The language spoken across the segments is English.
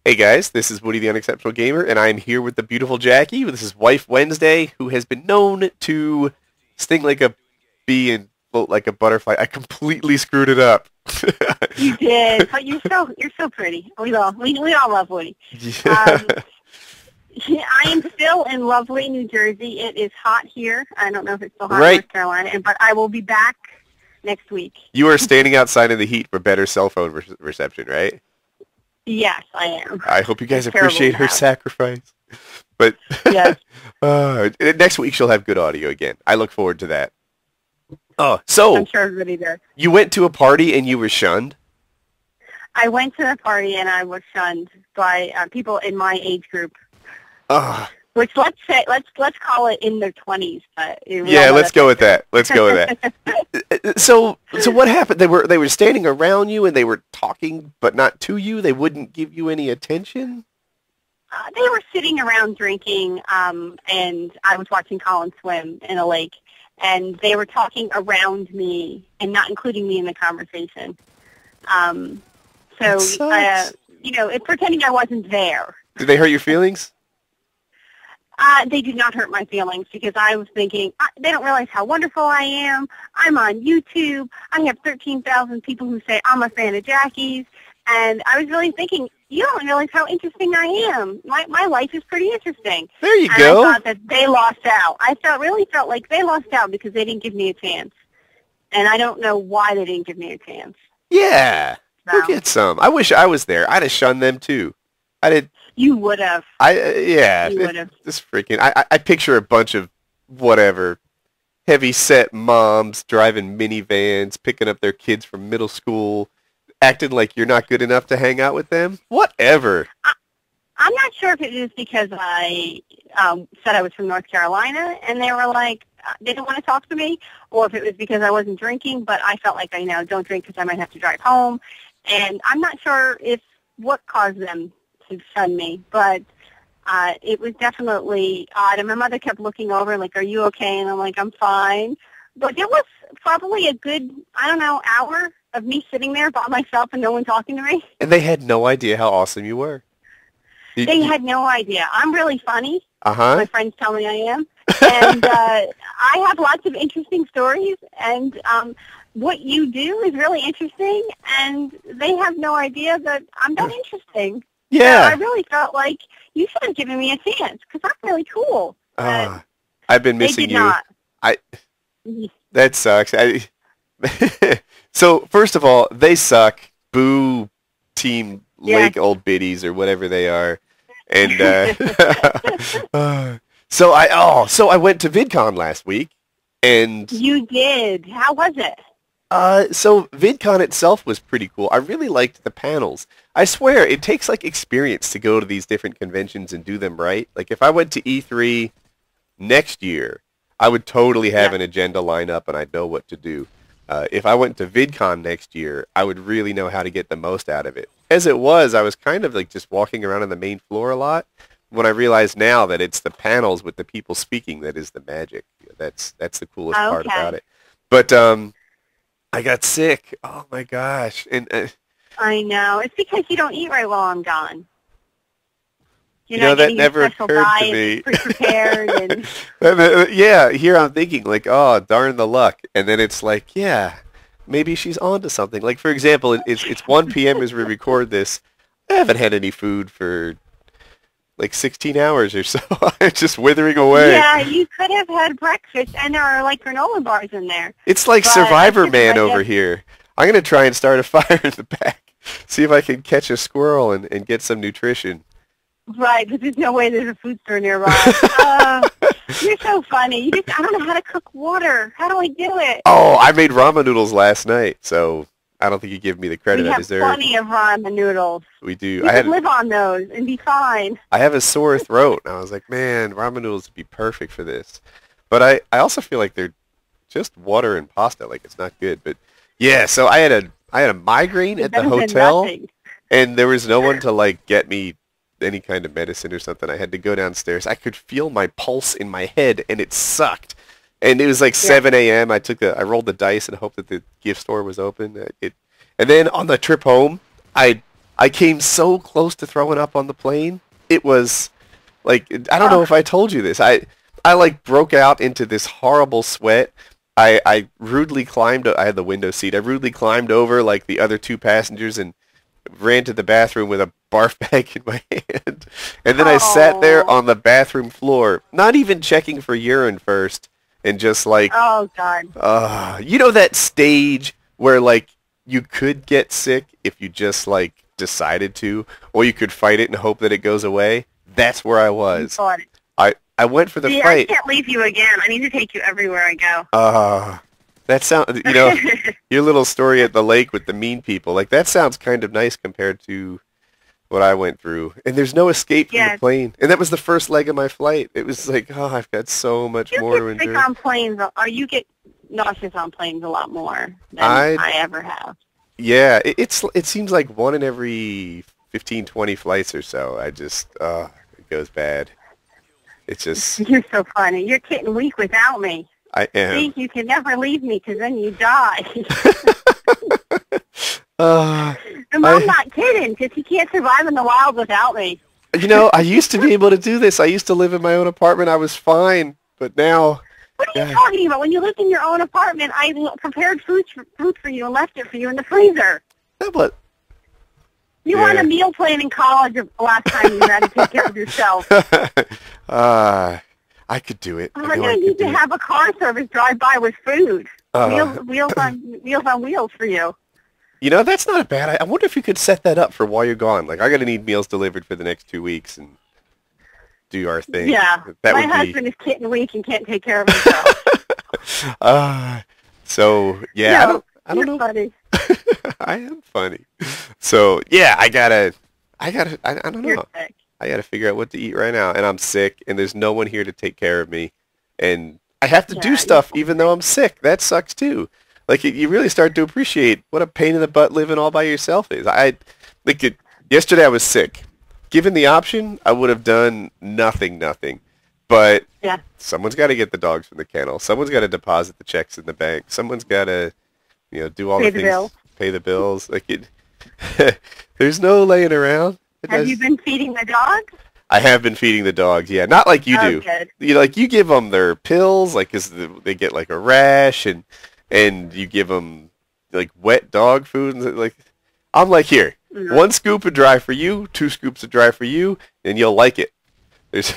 Hey guys, this is Woody the Unexceptional Gamer, and I'm here with the beautiful Jackie. This is Wife Wednesday, who has been known to sting like a bee and float like a butterfly. I completely screwed it up. You did, but you're so pretty. We all love Woody. Yeah. I am still in lovely New Jersey. It is hot here. I don't know if it's still hot in Right. North Carolina, but I will be back next week. You are standing outside in the heat for better cell phone reception, right? Yes, I am. I hope you guys It's terrible appreciate to her have. sacrifice. But Yes. next week she'll have good audio again. I look forward to that. Oh, so I'm sure everybody does. you went to a party and you were shunned? I went to a party and I was shunned by people in my age group, which let's call it in their 20s. Yeah, let's go with that. Let's go with that. So what happened? They were standing around you and they were talking, but not to you. They wouldn't give you any attention. They were sitting around drinking, and I was watching Colin swim in a lake, and they were talking around me and not including me in the conversation. Pretending I wasn't there. Did they hurt your feelings? They did not hurt my feelings because I was thinking, they don't realize how wonderful I am. I'm on YouTube. I have 13,000 people who say I'm a fan of Jackie's. And I was really thinking, you don't realize how interesting I am. My life is pretty interesting. There you and go. I thought that they lost out. I really felt like they lost out because they didn't give me a chance. And I don't know why they didn't give me a chance. Yeah. So. Go get some. I wish I was there. I'd have shunned them too. I did. You would have. Yeah. You would have. Just freaking. I picture a bunch of whatever heavy-set moms driving minivans, picking up their kids from middle school, acting like you're not good enough to hang out with them. Whatever. I'm not sure if it is because I said I was from North Carolina and they were like, they didn't want to talk to me, or if it was because I wasn't drinking, but I felt like don't drink because I might have to drive home. And I'm not sure what caused them to shun me, but it was definitely odd. And my mother kept looking over like, are you okay? And I'm like, I'm fine. But it was probably a good, hour of me sitting there by myself and no one talking to me. And they had no idea how awesome you were. They had no idea. I'm really funny. Uh-huh. My friends tell me I am. And I have lots of interesting stories, and what you do is really interesting, and they have no idea that I'm that interesting. Yeah. So I really felt like you should have given me a chance, because I'm really cool. I've been missing they did you. Not. That sucks. So, first of all, they suck. Boo, Team Lake Old Biddies, or whatever they are. And so I went to VidCon last week, and You did. How was it? so VidCon itself was pretty cool. I really liked the panels. I swear, it takes like experience to go to these different conventions and do them right. Like if I went to E3 next year, I would totally have an agenda line up and I'd know what to do. If I went to VidCon next year, I would really know how to get the most out of it. As it was, I was kind of like just walking around on the main floor a lot. When I realize now that it's the panels with the people speaking that is the magic. That's the coolest part about it. But I got sick. Oh my gosh! And I know. It's because you don't eat right while I'm gone. That never occurred to me. Prepared and yeah, here I'm thinking like, oh darn the luck, and then it's like, yeah, maybe she's onto something. Like for example, it's 1 p.m. as we record this. I haven't had any food for like 16 hours or so. It's just withering away. Yeah, you could have had breakfast, and there are like granola bars in there. It's like Survivor Man over here. I'm going to try and start a fire in the back. See if I can catch a squirrel and get some nutrition. Right, but there's no way there's a food store nearby. You're so funny. I don't know how to cook water. How do I do it? Oh, I made ramen noodles last night, so I don't think you give me the credit I deserve. We have plenty of ramen noodles. We do. You could live on those and be fine. I have a sore throat, and I was like, man, ramen noodles would be perfect for this. But I also feel like they're just water and pasta. Like, it's not good. But, yeah, so I had a migraine at the hotel, and there was no one to, like, get me any kind of medicine or something. I had to go downstairs. I could feel my pulse in my head, and it sucked. And it was like Yeah. 7 a.m. I rolled the dice and hoped that the gift store was open. And then on the trip home, I came so close to throwing up on the plane. It was like, I don't know if I told you this. I like broke out into this horrible sweat. I rudely climbed. I had the window seat. I rudely climbed over like the other two passengers and ran to the bathroom with a barf bag in my hand. And then I sat there on the bathroom floor, not even checking for urine first, and just like, Oh, God. you know that stage where like you could get sick if you just like decided to, or you could fight it and hope that it goes away? That's where I was. I went for the See, fight. I can't leave you again. I need to take you everywhere I go. That sounds, you know, your little story at the lake with the mean people, like that sounds kind of nice compared to what I went through. And there's no escape from the plane. And that was the first leg of my flight. It was like, oh, I've got so much more to endure. You get sick on planes, or you get nauseous on planes a lot more than I ever have. Yeah, it seems like one in every 15, 20 flights or so. I just, it goes bad. It's just... You're so funny. You're getting weak without me. I am. See, you can never leave me because then you die. And I'm not kidding, because you can't survive in the wild without me. You know, I used to be able to do this. I used to live in my own apartment. I was fine. But now... What are you talking about? When you lived in your own apartment, I prepared food for you and left it for you in the freezer. But... You were on a meal plan in college the last time you had to take care of yourself. I could do it. Oh, I need to have a car service drive by with food. Wheels on wheels for you. You know, that's not a bad... I wonder if you could set that up for while you're gone. Like, I'm going to need meals delivered for the next 2 weeks and do our thing. Yeah. My husband is getting weak and can't take care of himself. So, yeah, No, I don't you're know. Funny. I am funny. So, yeah, I don't know. You're sick. I gotta figure out what to eat right now, and I'm sick, and there's no one here to take care of me, and I have to do stuff even though I'm sick. That sucks too. Like, you really start to appreciate what a pain in the butt living all by yourself is. Yesterday I was sick. Given the option, I would have done nothing. But someone's got to get the dogs from the kennel. Someone's got to deposit the checks in the bank. Someone's got to, do all the things. Pay the bills. Like there's no laying around. Have you been feeding the dogs? I have been feeding the dogs. Yeah, not like you do. Good. You give them their pills, like, 'cause they get like a rash, and you give them like wet dog food, and like, I'm like, here, 1 scoop of dry for you, 2 scoops of dry for you, and you'll like it. There's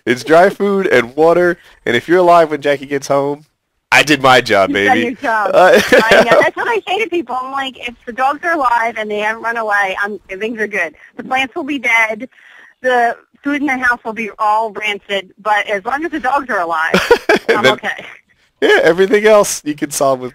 it's dry food and water, and if you're alive when Jackie gets home, I did my job, baby. You did your job. I know. That's what I say to people. I'm like, if the dogs are alive and they haven't run away, things are good. The plants will be dead. The food in the house will be all rancid. But as long as the dogs are alive, I'm okay. Yeah, everything else you can solve with,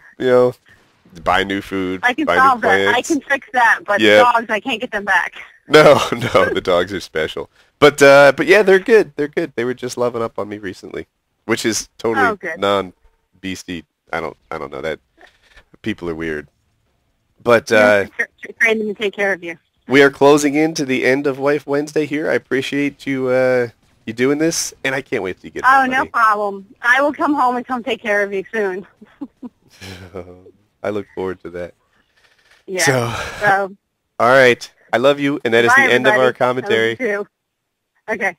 buy new food, I can buy solve new that. plants. I can fix that. But the dogs, I can't get them back. No, the dogs are special. But yeah, they're good. They're good. They were just loving up on me recently, which is totally non-beastie. I don't know that. People are weird. But train them to take care of you. We are closing into the end of Wife Wednesday here. I appreciate you doing this, and I can't wait to get. Oh, no problem. I will come home and come take care of you soon. I look forward to that. Yeah. So all right. I love you, and that is the end of our commentary. I love you too. Okay.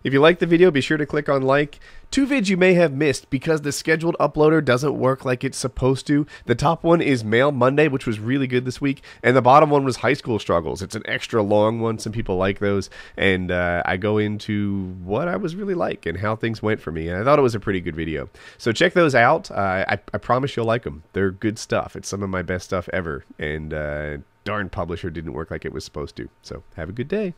If you liked the video, be sure to click on like. 2 vids you may have missed because the scheduled uploader doesn't work like it's supposed to. The top one is Mail Monday, which was really good this week, and the bottom one was High School Struggles. It's an extra long one. Some people like those, and I go into what I was really like and how things went for me, and I thought it was a pretty good video. So check those out. I promise you'll like them. They're good stuff. It's some of my best stuff ever, and darn publisher didn't work like it was supposed to. So have a good day.